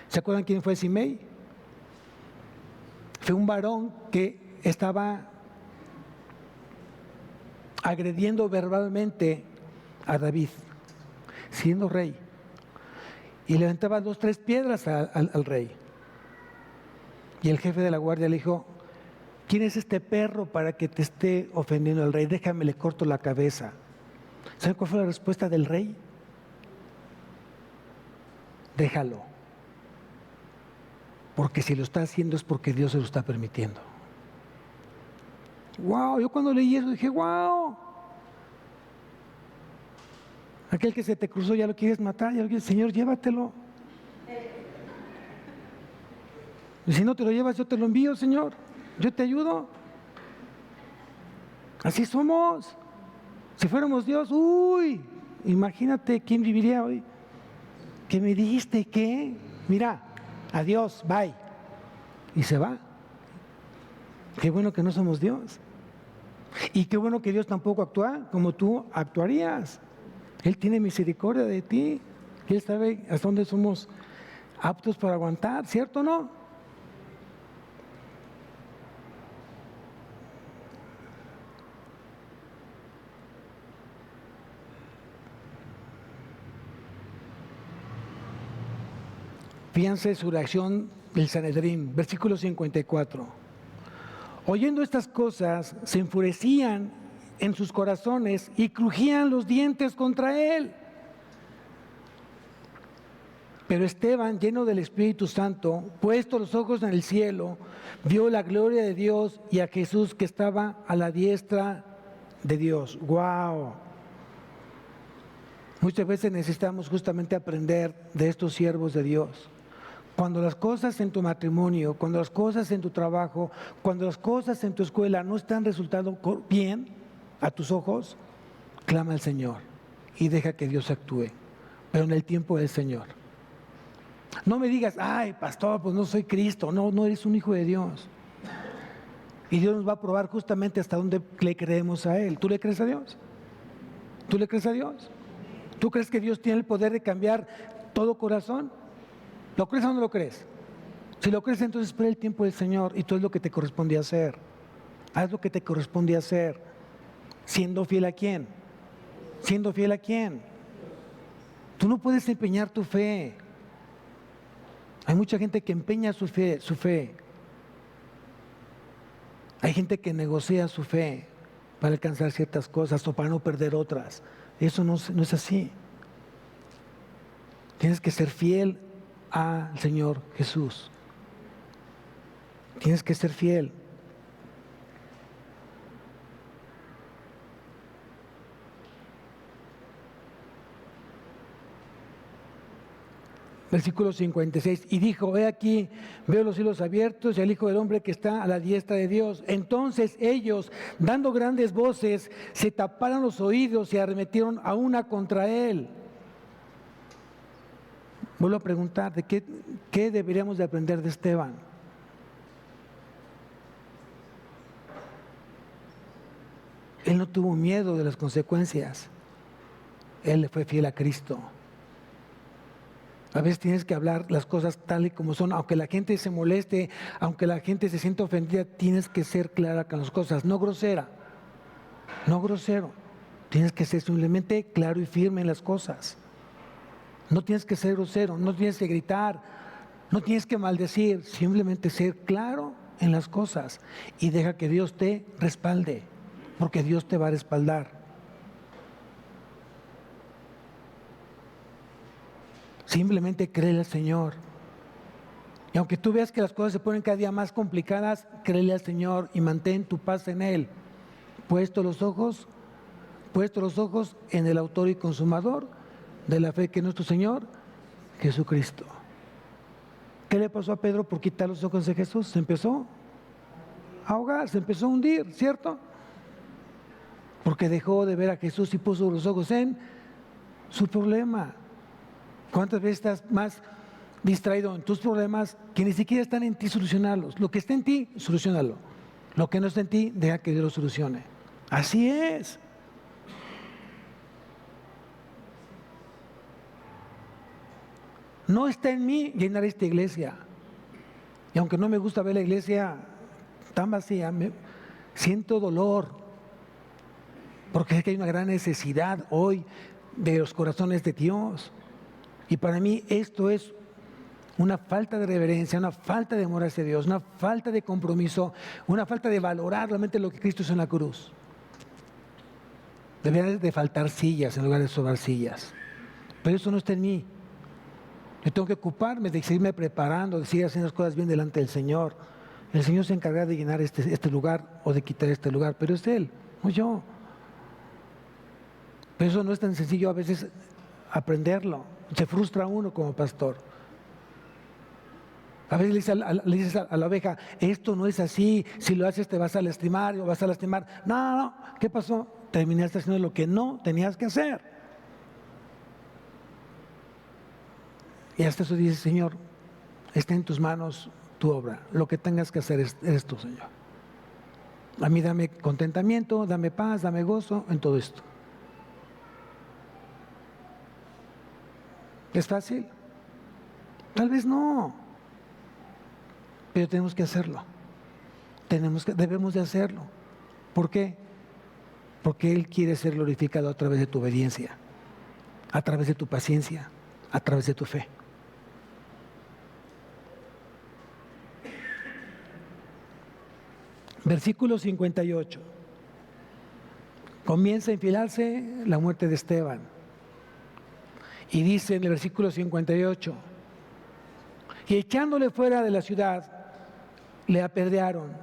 ¿Se acuerdan quién fue Simei? Fue un varón que estaba agrediendo verbalmente a David, siendo rey. Y levantaba 2, 3 piedras al rey. Y el jefe de la guardia le dijo: ¿quién es este perro para que te esté ofendiendo al rey? Déjame, le corto la cabeza. ¿Saben cuál fue la respuesta del rey? Déjalo. Porque si lo está haciendo es porque Dios se lo está permitiendo. ¡Wow! Yo cuando leí eso dije: ¡wow! Aquel que se te cruzó ya lo quieres matar, ya lo quieres, Señor, llévatelo. Y si no te lo llevas, yo te lo envío, Señor. Yo te ayudo. Así somos. Si fuéramos Dios, uy, imagínate quién viviría hoy. ¿Qué me dijiste? ¿Qué? Mira, adiós, bye. Y se va. Qué bueno que no somos Dios. Y qué bueno que Dios tampoco actúa como tú actuarías. Él tiene misericordia de ti. Él sabe hasta dónde somos aptos para aguantar, ¿cierto o no? Fíjense su reacción del Sanedrín, versículo 54. Oyendo estas cosas, se enfurecían en sus corazones y crujían los dientes contra él. Pero Esteban, lleno del Espíritu Santo, puesto los ojos en el cielo, vio la gloria de Dios y a Jesús que estaba a la diestra de Dios. ¡Wow! Muchas veces necesitamos justamente aprender de estos siervos de Dios. Cuando las cosas en tu matrimonio, cuando las cosas en tu trabajo, cuando las cosas en tu escuela no están resultando bien a tus ojos, clama al Señor y deja que Dios actúe, pero en el tiempo del Señor. No me digas, ay, pastor, pues no soy Cristo. No, no eres un hijo de Dios. Y Dios nos va a probar justamente hasta dónde le creemos a Él. ¿Tú le crees a Dios? ¿Tú le crees a Dios? ¿Tú crees que Dios tiene el poder de cambiar todo corazón? ¿Lo crees o no lo crees? Si lo crees, entonces espera el tiempo del Señor y tú es lo que te corresponde hacer. Haz lo que te corresponde hacer. ¿Siendo fiel a quién? ¿Siendo fiel a quién? Tú no puedes empeñar tu fe. Hay mucha gente que empeña su fe. Hay gente que negocia su fe para alcanzar ciertas cosas o para no perder otras. Eso no es así. Tienes que ser fiel al Señor Jesús. Tienes que ser fiel. Versículo 56, y dijo, he aquí, veo los cielos abiertos y al Hijo del Hombre que está a la diestra de Dios. Entonces ellos, dando grandes voces, se taparon los oídos y arremetieron a una contra él. Vuelvo a preguntar, ¿qué deberíamos de aprender de Esteban? Él no tuvo miedo de las consecuencias. Él le fue fiel a Cristo. A veces tienes que hablar las cosas tal y como son, aunque la gente se moleste, aunque la gente se sienta ofendida, tienes que ser clara con las cosas, no grosera, no grosero. Tienes que ser simplemente claro y firme en las cosas. No tienes que ser grosero, no tienes que gritar, no tienes que maldecir, simplemente ser claro en las cosas y deja que Dios te respalde, porque Dios te va a respaldar. Simplemente créele al Señor. Y aunque tú veas que las cosas se ponen cada día más complicadas, créele al Señor y mantén tu paz en Él. Puesto los ojos en el autor y consumador de la fe, que es nuestro Señor Jesucristo. ¿Qué le pasó a Pedro por quitar los ojos de Jesús? Se empezó a ahogar, se empezó a hundir, ¿cierto? Porque dejó de ver a Jesús y puso los ojos en su problema. ¿Cuántas veces estás más distraído en tus problemas que ni siquiera están en ti solucionarlos? Lo que está en ti, solucionalo. Lo que no está en ti, deja que Dios lo solucione. Así es. No está en mí llenar esta iglesia. Y aunque no me gusta ver la iglesia tan vacía, siento dolor. Porque sé que hay una gran necesidad hoy de los corazones de Dios. Y para mí esto es una falta de reverencia, una falta de amor hacia Dios, una falta de compromiso, una falta de valorar realmente lo que Cristo hizo en la cruz. Debería de faltar sillas en lugar de sobrar sillas. Pero eso no está en mí. Yo tengo que ocuparme de seguirme preparando, de seguir haciendo las cosas bien delante del Señor. El Señor se encarga de llenar este lugar o de quitar este lugar, pero es Él, no yo. Pero eso no es tan sencillo a veces aprenderlo. Se frustra uno como pastor. A veces le dices a la oveja, esto no es así, si lo haces te vas a lastimar o vas a lastimar. No, ¿qué pasó? Terminaste haciendo lo que no tenías que hacer. Y hasta eso dice, Señor, está en tus manos tu obra. Lo que tengas que hacer eres tú, Señor. A mí dame contentamiento, dame paz, dame gozo en todo esto. ¿Es fácil? Tal vez no. Pero tenemos que hacerlo. Debemos de hacerlo. ¿Por qué? Porque Él quiere ser glorificado a través de tu obediencia, a través de tu paciencia, a través de tu fe. Versículo 58. Comienza a enfilarse la muerte de Esteban. Y dice en el versículo 58, y echándole fuera de la ciudad, le apedrearon,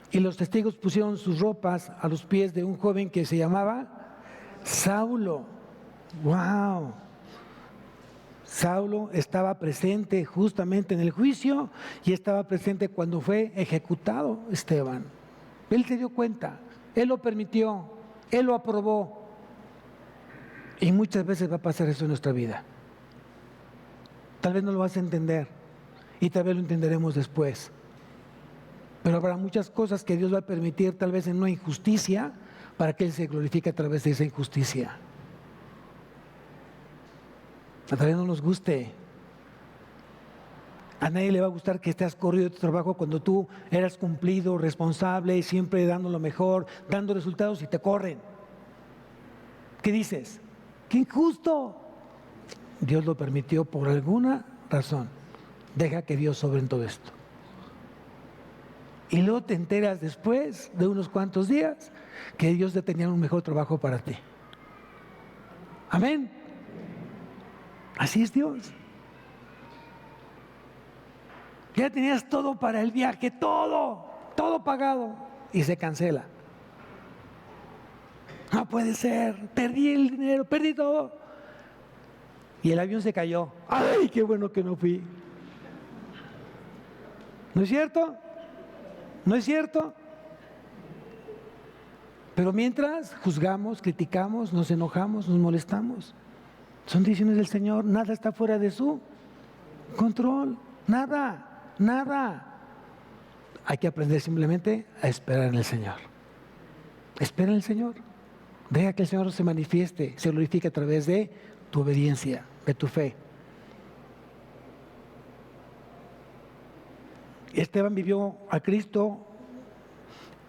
y los testigos pusieron sus ropas a los pies de un joven que se llamaba Saulo. ¡Wow! Saulo estaba presente justamente en el juicio y estaba presente cuando fue ejecutado Esteban. Él se dio cuenta, él lo permitió, él lo aprobó. Y muchas veces va a pasar eso en nuestra vida. Tal vez no lo vas a entender y tal vez lo entenderemos después. Pero habrá muchas cosas que Dios va a permitir, tal vez en una injusticia, para que Él se glorifique a través de esa injusticia. A través no nos guste. A nadie le va a gustar que estés corrido de tu trabajo cuando tú eras cumplido, responsable, siempre dando lo mejor, dando resultados y te corren. ¿Qué dices? ¡Qué injusto! Dios lo permitió por alguna razón. Deja que Dios sobre en todo esto. Y luego te enteras después de unos cuantos días que Dios te tenía un mejor trabajo para ti. Amén. Así es Dios. Ya tenías todo para el viaje, todo pagado, y se cancela. No puede ser, perdí el dinero, perdí todo. Y el avión se cayó. ¡Ay, qué bueno que no fui! ¿No es cierto? ¿No es cierto? Pero mientras juzgamos, criticamos, nos enojamos, nos molestamos. Son decisiones del Señor, nada está fuera de su control, nada. Hay que aprender simplemente a esperar en el Señor. Espera en el Señor. Deja que el Señor se manifieste, se glorifique a través de tu obediencia, de tu fe. Esteban vivió a Cristo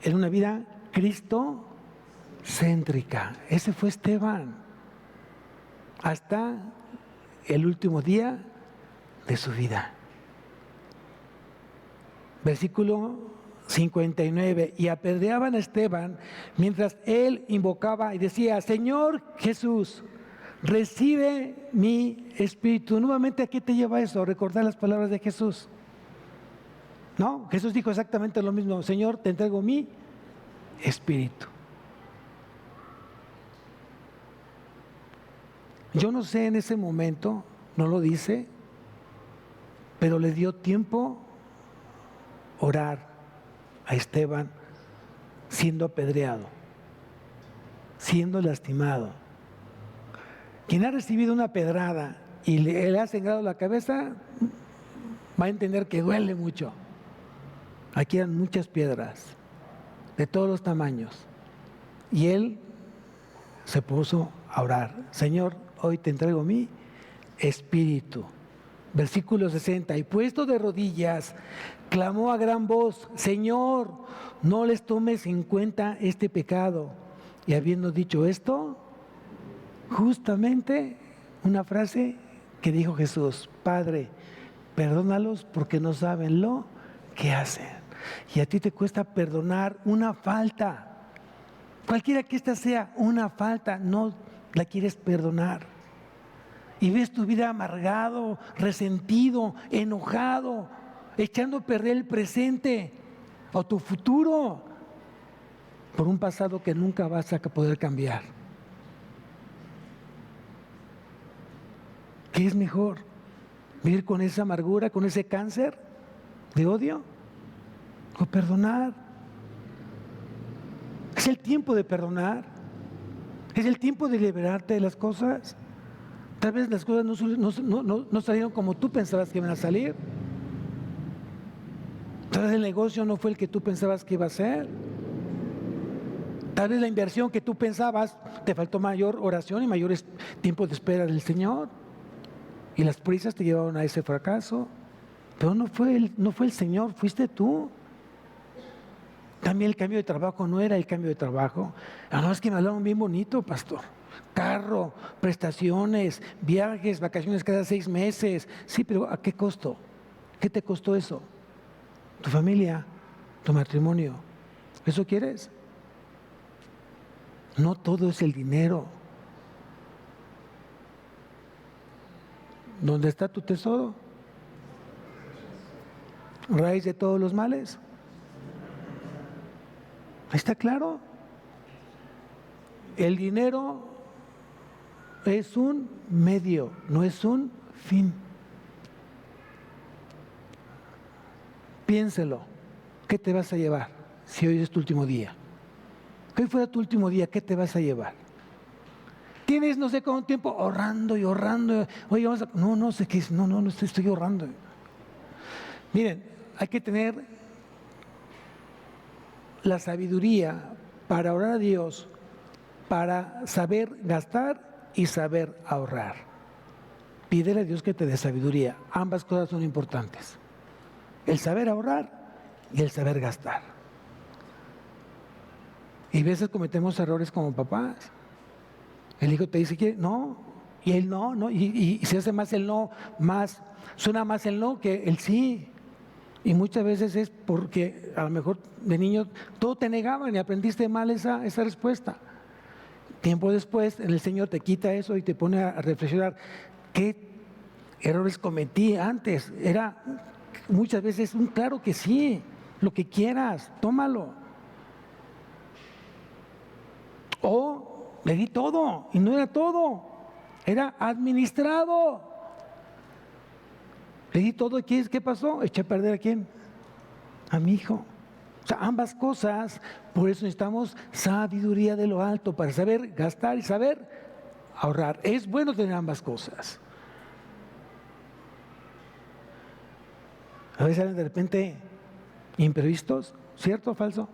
en una vida cristocéntrica. Ese fue Esteban. Hasta el último día de su vida. Versículo 59. Y apedreaban a Esteban mientras él invocaba y decía: Señor Jesús, recibe mi espíritu. Nuevamente, ¿a qué te lleva eso? Recordar las palabras de Jesús. No, Jesús dijo exactamente lo mismo: Señor, te entrego mi espíritu. Yo no sé en ese momento, no lo dice, pero le dio tiempo orar a Esteban siendo apedreado, siendo lastimado. Quien ha recibido una pedrada y le ha sangrado la cabeza va a entender que duele mucho. Aquí eran muchas piedras de todos los tamaños y él se puso a orar: Señor, hoy te entrego mi espíritu. Versículo 60. Y puesto de rodillas, clamó a gran voz: Señor, no les tomes en cuenta este pecado. Y habiendo dicho esto, justamente una frase que dijo Jesús: Padre, perdónalos porque no saben lo que hacen. Y a ti te cuesta perdonar una falta, cualquiera que ésta sea, una falta, no la quieres perdonar. Y ves tu vida amargado, resentido, enojado, echando a perder el presente o tu futuro por un pasado que nunca vas a poder cambiar. ¿Qué es mejor? ¿Vivir con esa amargura, con ese cáncer de odio? ¿O perdonar? Es el tiempo de perdonar. Es el tiempo de liberarte de las cosas. Tal vez las cosas no salieron como tú pensabas que iban a salir. Tal vez el negocio no fue el que tú pensabas que iba a ser. Tal vez la inversión que tú pensabas, te faltó mayor oración y mayor tiempo de espera del Señor. Y las prisas te llevaron a ese fracaso. Pero no fue el Señor, fuiste tú. También el cambio de trabajo no era el cambio de trabajo. No, es que me hablaron bien bonito, pastor. Carro, prestaciones, viajes, vacaciones cada 6 meses. Sí, pero ¿a qué costo? ¿Qué te costó eso? Tu familia, tu matrimonio. ¿Eso quieres? No todo es el dinero. ¿Dónde está tu tesoro? ¿Raíz de todos los males? ¿Está claro? El dinero es un medio, no es un fin. Piénselo, ¿qué te vas a llevar si hoy es tu último día? Que hoy fuera tu último día, ¿qué te vas a llevar? Tienes no sé cuánto tiempo ahorrando y ahorrando. Oye, no sé qué es, no estoy ahorrando. Miren, hay que tener la sabiduría para orar a Dios, para saber gastar y saber ahorrar. Pídele a Dios que te dé sabiduría. Ambas cosas son importantes. El saber ahorrar y el saber gastar. Y a veces cometemos errores como papás. El hijo te dice que no, y él no, y se hace más el no, suena más el no que el sí. Y muchas veces es porque a lo mejor de niño todo te negaban y aprendiste mal esa respuesta. Tiempo después el Señor te quita eso y te pone a reflexionar qué errores cometí antes. Era muchas veces un claro que sí, lo que quieras, tómalo. O le di todo y no era todo, era administrado. Le di todo y ¿qué pasó? Eché a perder ¿a quién? A mi hijo. O sea, ambas cosas, por eso necesitamos sabiduría de lo alto para saber gastar y saber ahorrar. Es bueno tener ambas cosas. A veces salen de repente imprevistos, ¿cierto o falso?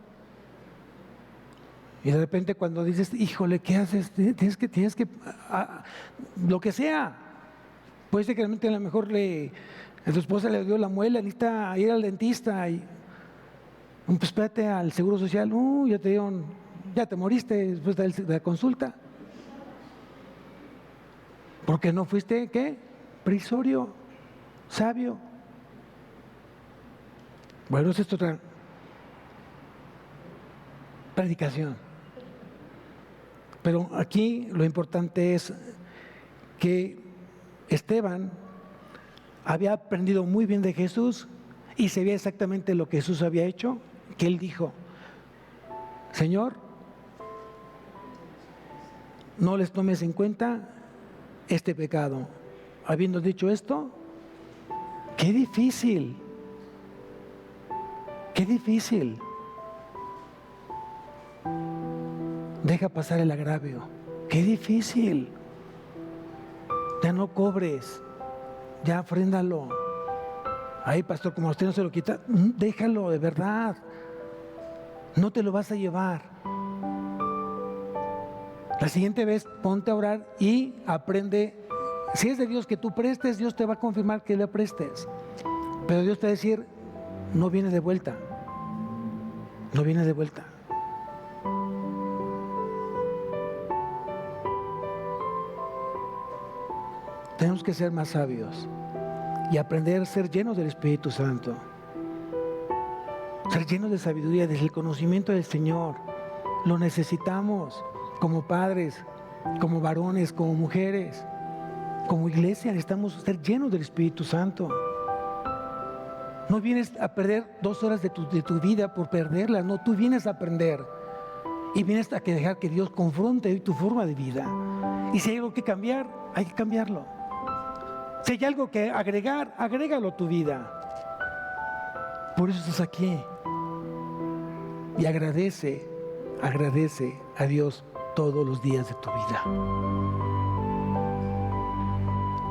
Y de repente cuando dices, híjole, ¿qué haces? Tienes que lo que sea. Puede ser que realmente a lo mejor a tu esposa le dio la muela, necesita ir al dentista y pues espérate al Seguro Social, ya te moriste después de la consulta. Porque no fuiste, ¿qué? Previsorio, sabio. Bueno, es otra predicación. Pero aquí lo importante es que Esteban había aprendido muy bien de Jesús y sabía exactamente lo que Jesús había hecho, que él dijo, Señor, no les tomes en cuenta este pecado. Habiendo dicho esto, qué difícil, qué difícil. Deja pasar el agravio, qué difícil. Ya no cobres, ya ofréndalo. Ay, pastor, como a usted no se lo quita, déjalo de verdad. No te lo vas a llevar. La siguiente vez ponte a orar y aprende. Si es de Dios que tú prestes, Dios te va a confirmar que le prestes. Pero Dios te va a decir, no viene de vuelta. No viene de vuelta. Tenemos que ser más sabios y aprender a ser llenos del Espíritu Santo. Ser llenos de sabiduría, desde el conocimiento del Señor. Lo necesitamos como padres, como varones, como mujeres, como iglesia. Necesitamos ser llenos del Espíritu Santo. No vienes a perder 2 horas de tu vida por perderlas. No, tú vienes a aprender. Y vienes a dejar que Dios confronte tu forma de vida. Y si hay algo que cambiar, hay que cambiarlo. Si hay algo que agregar, agrégalo a tu vida. Por eso estás aquí. Y agradece a Dios todos los días de tu vida.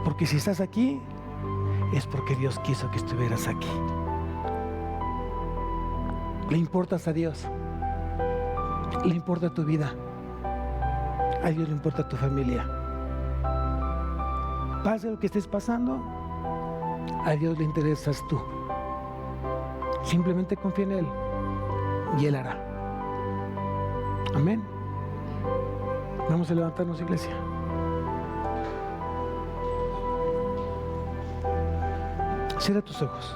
Porque si estás aquí, es porque Dios quiso que estuvieras aquí. ¿Le importas a Dios? ¿Le importa tu vida? A Dios le importa tu familia. Pase lo que estés pasando, a Dios le interesas tú. Simplemente confía en Él y Él hará. Amén. Vamos a levantarnos, iglesia. Cierra tus ojos.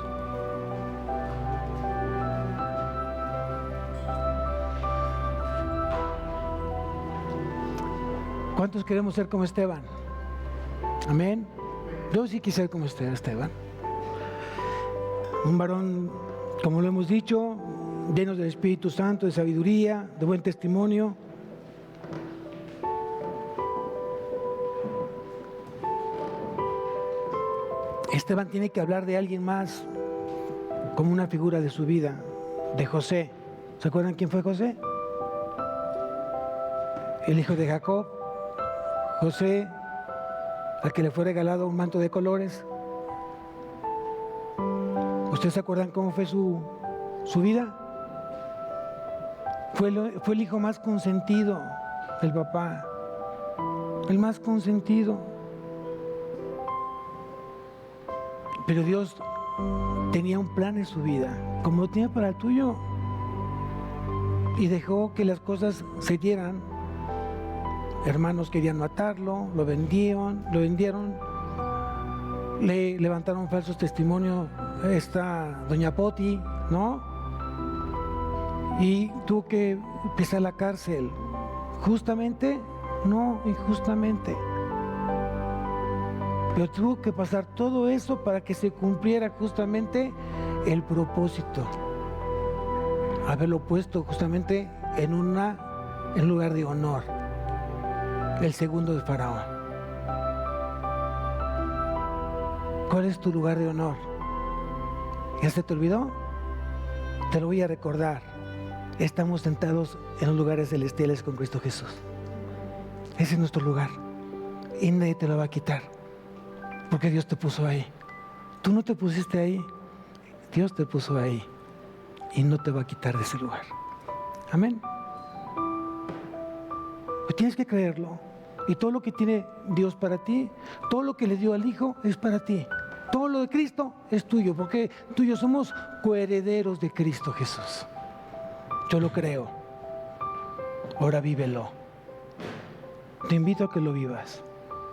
¿Cuántos queremos ser como Esteban? Amén. Yo sí quise ser como Esteban. Un varón, como lo hemos dicho, llenos del Espíritu Santo, de sabiduría, de buen testimonio. Esteban tiene que hablar de alguien más como una figura de su vida, de José. ¿Se acuerdan quién fue José? El hijo de Jacob. José, al que le fue regalado un manto de colores. ¿Ustedes se acuerdan cómo fue su vida? Fue el hijo más consentido del papá. El más consentido. Pero Dios tenía un plan en su vida, como lo tiene para el tuyo. Y dejó que las cosas se dieran. Hermanos querían matarlo, lo vendieron, le levantaron falsos testimonios esta doña Poti, ¿no? Y tuvo que pisar la cárcel. ¿Justamente? No, injustamente. Pero tuvo que pasar todo eso para que se cumpliera justamente el propósito. Haberlo puesto justamente en un lugar de honor. El segundo de Faraón. ¿Cuál es tu lugar de honor? ¿Ya se te olvidó? Te lo voy a recordar. Estamos sentados en los lugares celestiales con Cristo Jesús. Ese es nuestro lugar. Y nadie te lo va a quitar. Porque Dios te puso ahí. Tú no te pusiste ahí. Dios te puso ahí. Y no te va a quitar de ese lugar. Amén. Pues tienes que creerlo. Y todo lo que tiene Dios para ti, todo lo que le dio al Hijo es para ti. Todo lo de Cristo es tuyo, porque tú y yo somos coherederos de Cristo Jesús. Yo lo creo. Ahora vívelo. Te invito a que lo vivas.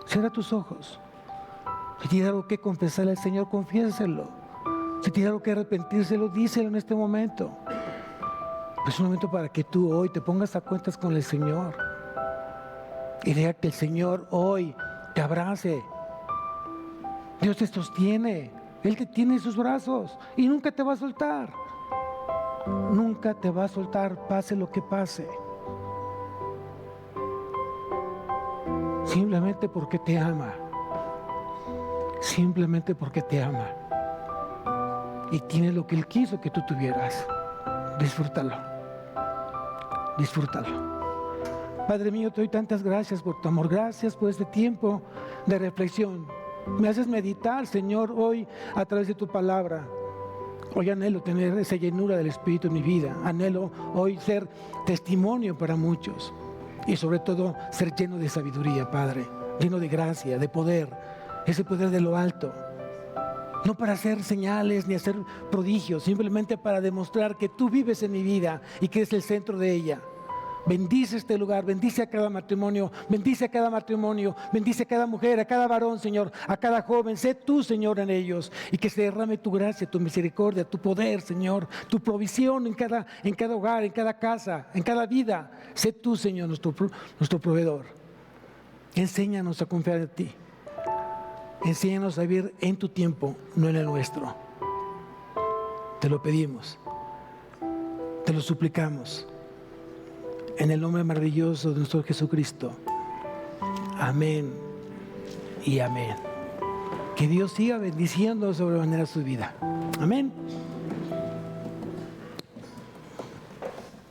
Cierra tus ojos. Si tienes algo que confesarle al Señor, confiéselo. Si tienes algo que arrepentírselo, díselo en este momento. Es un momento para que tú hoy te pongas a cuentas con el Señor. Y deja que el Señor hoy te abrace. Dios te sostiene. Él te tiene en sus brazos y nunca te va a soltar. Nunca te va a soltar, pase lo que pase. Simplemente porque te ama. Simplemente porque te ama. Y tiene lo que Él quiso que tú tuvieras. Disfrútalo. Disfrútalo. Padre mío, te doy tantas gracias por tu amor. Gracias por este tiempo de reflexión. Me haces meditar, Señor, hoy a través de tu palabra. Hoy anhelo tener esa llenura del Espíritu en mi vida. Anhelo hoy ser testimonio para muchos. Y sobre todo ser lleno de sabiduría, Padre. Lleno de gracia, de poder. Ese poder de lo alto. No para hacer señales ni hacer prodigios. Simplemente para demostrar que tú vives en mi vida y que eres el centro de ella. Bendice este lugar, bendice a cada matrimonio, bendice a cada matrimonio, bendice a cada mujer, a cada varón, Señor, a cada joven. Sé tú, Señor, en ellos y que se derrame tu gracia, tu misericordia, tu poder, Señor, tu provisión en cada hogar, en cada casa, en cada vida. Sé tú, Señor, nuestro proveedor. Enséñanos a confiar en ti. Enséñanos a vivir en tu tiempo, no en el nuestro. Te lo pedimos, te lo suplicamos. En el nombre maravilloso de nuestro Jesucristo. Amén y amén. Que Dios siga bendiciendo sobremanera su vida. Amén.